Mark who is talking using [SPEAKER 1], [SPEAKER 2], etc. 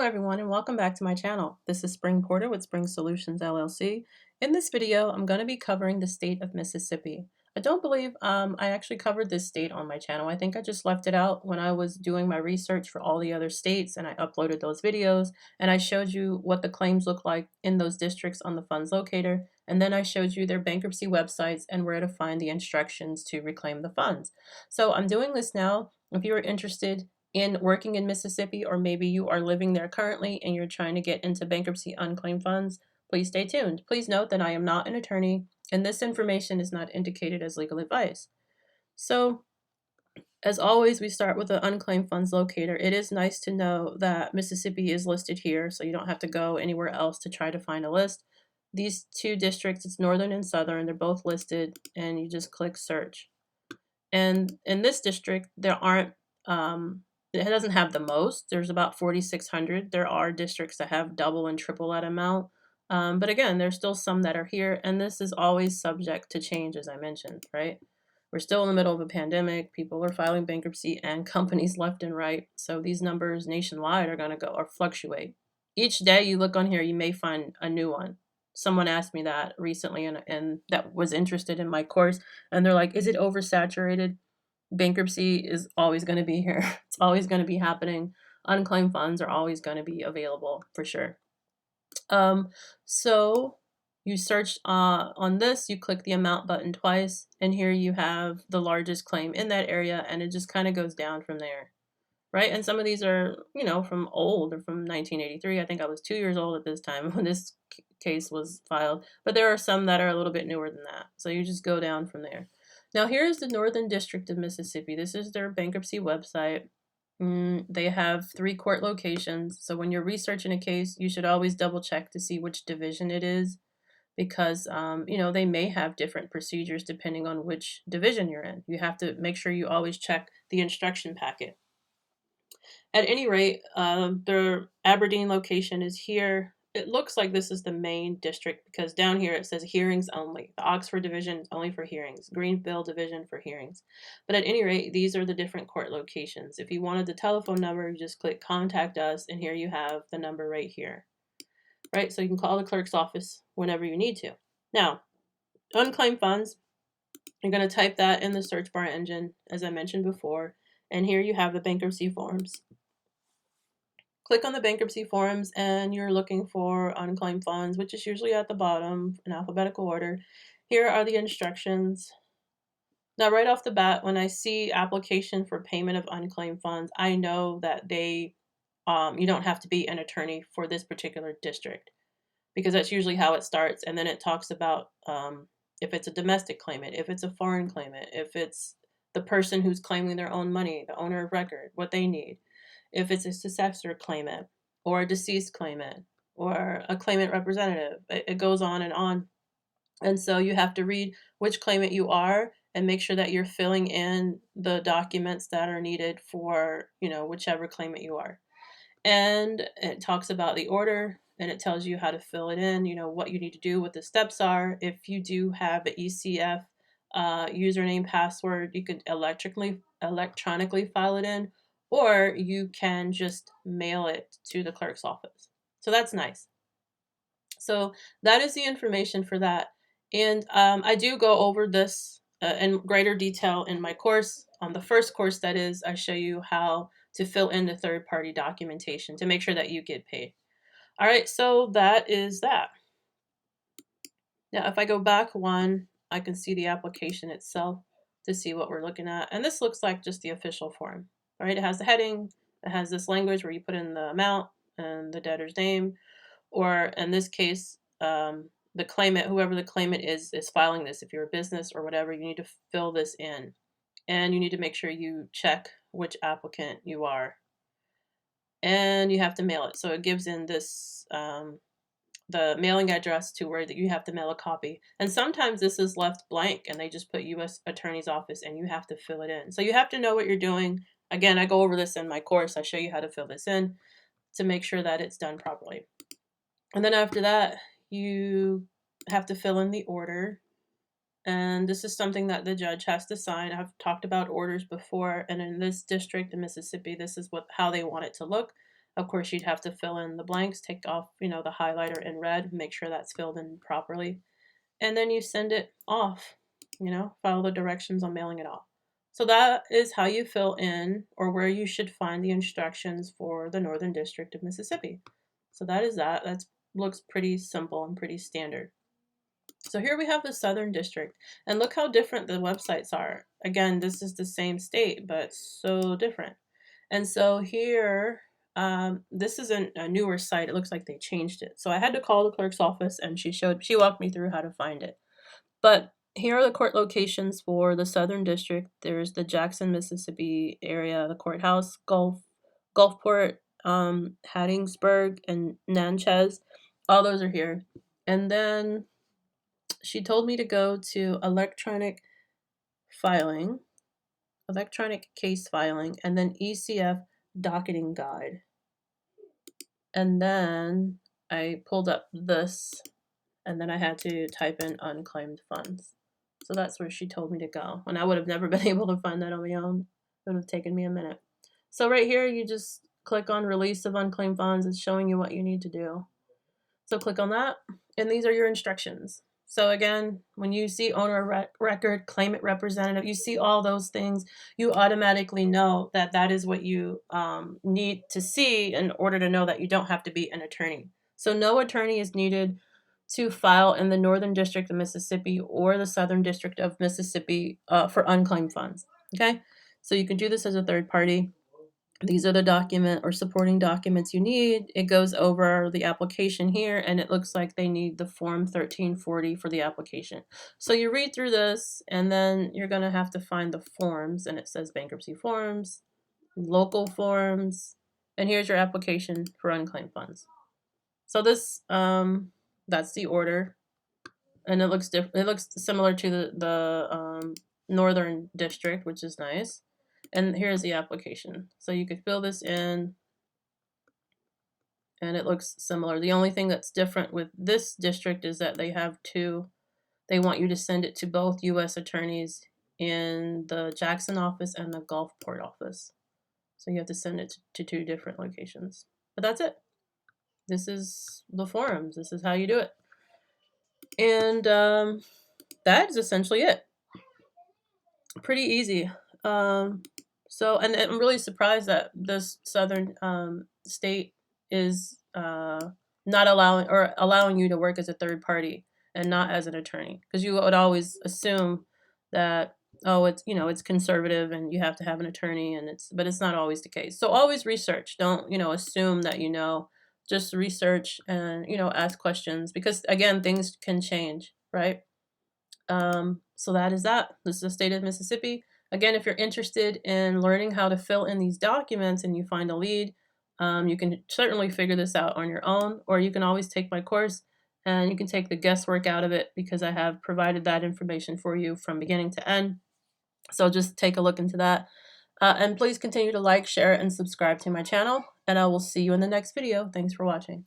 [SPEAKER 1] Hello everyone and welcome back to my channel. This is Spring Porter with Spring Solutions LLC. In this video, I'm going to be covering the state of Mississippi. I don't believe I actually covered this state on my channel. I think I just left it out when I was doing my research for all the other states and I uploaded those videos and I showed you what the claims look like in those districts on the funds locator, and then I showed you their bankruptcy websites and where to find the instructions to reclaim the funds. So I'm doing this now. If you are interested in working in Mississippi, or maybe you are living there currently and you're trying to get into bankruptcy unclaimed funds, please stay tuned. Please note that I am not an attorney and this information is not indicated as legal advice. So, as always, we start with the unclaimed funds locator. It is nice to know that Mississippi is listed here, so you don't have to go anywhere else to try to find a list. These two districts, it's northern and southern, they're both listed, and you just click search. And in this district, there aren't it doesn't have the most. There's about 4,600. There are districts that have double and triple that amount. But again, there's still some that are here, and this is always subject to change, as I mentioned, right? We're still in the middle of a pandemic. People are filing bankruptcy and companies left and right. So these numbers nationwide are going to go or fluctuate. Each day you look on here, you may find a new one. Someone asked me that recently and that was interested in my course, and they're like, is it oversaturated? Bankruptcy is always going to be here. It's always going to be happening. Unclaimed funds are always going to be available for sure. So you search on this, you click the amount button twice, and here you have the largest claim in that area, and it just kind of goes down from there, right? And some of these are, from old or from 1983. I think I was 2 years old at this time when this case was filed, but there are some that are a little bit newer than that. So you just go down from there. Now, here's the Northern District of Mississippi. This is their bankruptcy website. They have 3 court locations. So when you're researching a case, you should always double check to see which division it is because, they may have different procedures depending on which division you're in. You have to make sure you always check the instruction packet. At any rate, their Aberdeen location is here. It looks like this is the main district because down here it says hearings only. The Oxford division is only for hearings. Greenville division for hearings. But at any rate, these are the different court locations. If you wanted the telephone number, you just click contact us, and here you have the number right here. Right, so you can call the clerk's office whenever you need to. Now, unclaimed funds, you're going to type that in the search bar engine, as I mentioned before, and here you have the bankruptcy forms. Click on the bankruptcy forms and you're looking for unclaimed funds, which is usually at the bottom in alphabetical order. Here are the instructions. Now, right off the bat, when I see application for payment of unclaimed funds, I know that you don't have to be an attorney for this particular district because that's usually how it starts. And then it talks about if it's a domestic claimant, if it's a foreign claimant, if it's the person who's claiming their own money, the owner of record, what they need. If it's a successor claimant or a deceased claimant or a claimant representative, it goes on and on. And so you have to read which claimant you are and make sure that you're filling in the documents that are needed for, whichever claimant you are. And it talks about the order and it tells you how to fill it in, what you need to do, what the steps are. If you do have an ECF username, password, you can electronically file it in, or you can just mail it to the clerk's office. So that's nice. So that is the information for that. And I do go over this in greater detail in my course. On the first course, that is, I show you how to fill in the third-party documentation to make sure that you get paid. All right, so that is that. Now, if I go back one, I can see the application itself to see what we're looking at. And this looks like just the official form. Right, it has the heading, it has this language where you put in the amount and the debtor's name, or in this case, the claimant, whoever the claimant is filing this. If you're a business or whatever, you need to fill this in, and you need to make sure you check which applicant you are, and you have to mail it. So it gives in this the mailing address to where you have to mail a copy. And sometimes this is left blank and they just put U.S. Attorney's Office and you have to fill it in. So you have to know what you're doing. Again, I go over this in my course. I show you how to fill this in to make sure that it's done properly. And then after that, you have to fill in the order. And this is something that the judge has to sign. I've talked about orders before. And in this district in Mississippi, this is how they want it to look. Of course, you'd have to fill in the blanks, take off, the highlighter in red, make sure that's filled in properly. And then you send it off, follow the directions on mailing it off. So that is how you fill in, or where you should find the instructions for the Northern District of Mississippi. So that is that. That looks pretty simple and pretty standard. So here we have the Southern District, and look how different the websites are. Again, this is the same state, but so different. And so here, this is a newer site. It looks like they changed it. So I had to call the clerk's office, and she walked me through how to find it. But here are the court locations for the Southern District. There's the Jackson, Mississippi area, the courthouse, Gulfport, Hattiesburg, and Natchez. All those are here. And then she told me to go to electronic case filing, and then ECF docketing guide. And then I pulled up this, and then I had to type in unclaimed funds. So that's where she told me to go. And I would have never been able to find that on my own. It would have taken me a minute. So right here, you just click on release of unclaimed funds. It's showing you what you need to do. So click on that, and these are your instructions. So again, when you see owner record, claimant representative, you see all those things, you automatically know that that is what you need to see in order to know that you don't have to be an attorney. So no attorney is needed to file in the Northern District of Mississippi or the Southern District of Mississippi for unclaimed funds. Okay, so you can do this as a third party. These are the document or supporting documents you need. It goes over the application here, and it looks like they need the form 1340 for the application. So you read through this, and then you're going to have to find the forms, and it says bankruptcy forms, local forms, and here's your application for unclaimed funds. So this, that's the order, and it looks different. It looks similar to the Northern District, which is nice. And here's the application. So you could fill this in, and it looks similar. The only thing that's different with this district is that they want you to send it to both U.S. attorneys in the Jackson office and the Gulfport office. So you have to send it to 2 different locations. But that's it. This is the forms. This is how you do it. And that is essentially it. Pretty easy. And I'm really surprised that this Southern state is not allowing you to work as a third party and not as an attorney, because you would always assume that, oh, it's conservative and you have to have an attorney, but it's not always the case. So always research. Don't assume that just research and ask questions, because again, things can change, right? So that is that. This is the state of Mississippi. Again, if you're interested in learning how to fill in these documents and you find a lead, you can certainly figure this out on your own, or you can always take my course and you can take the guesswork out of it, because I have provided that information for you from beginning to end. So just take a look into that. And please continue to like, share, and subscribe to my channel, and I will see you in the next video. Thanks for watching.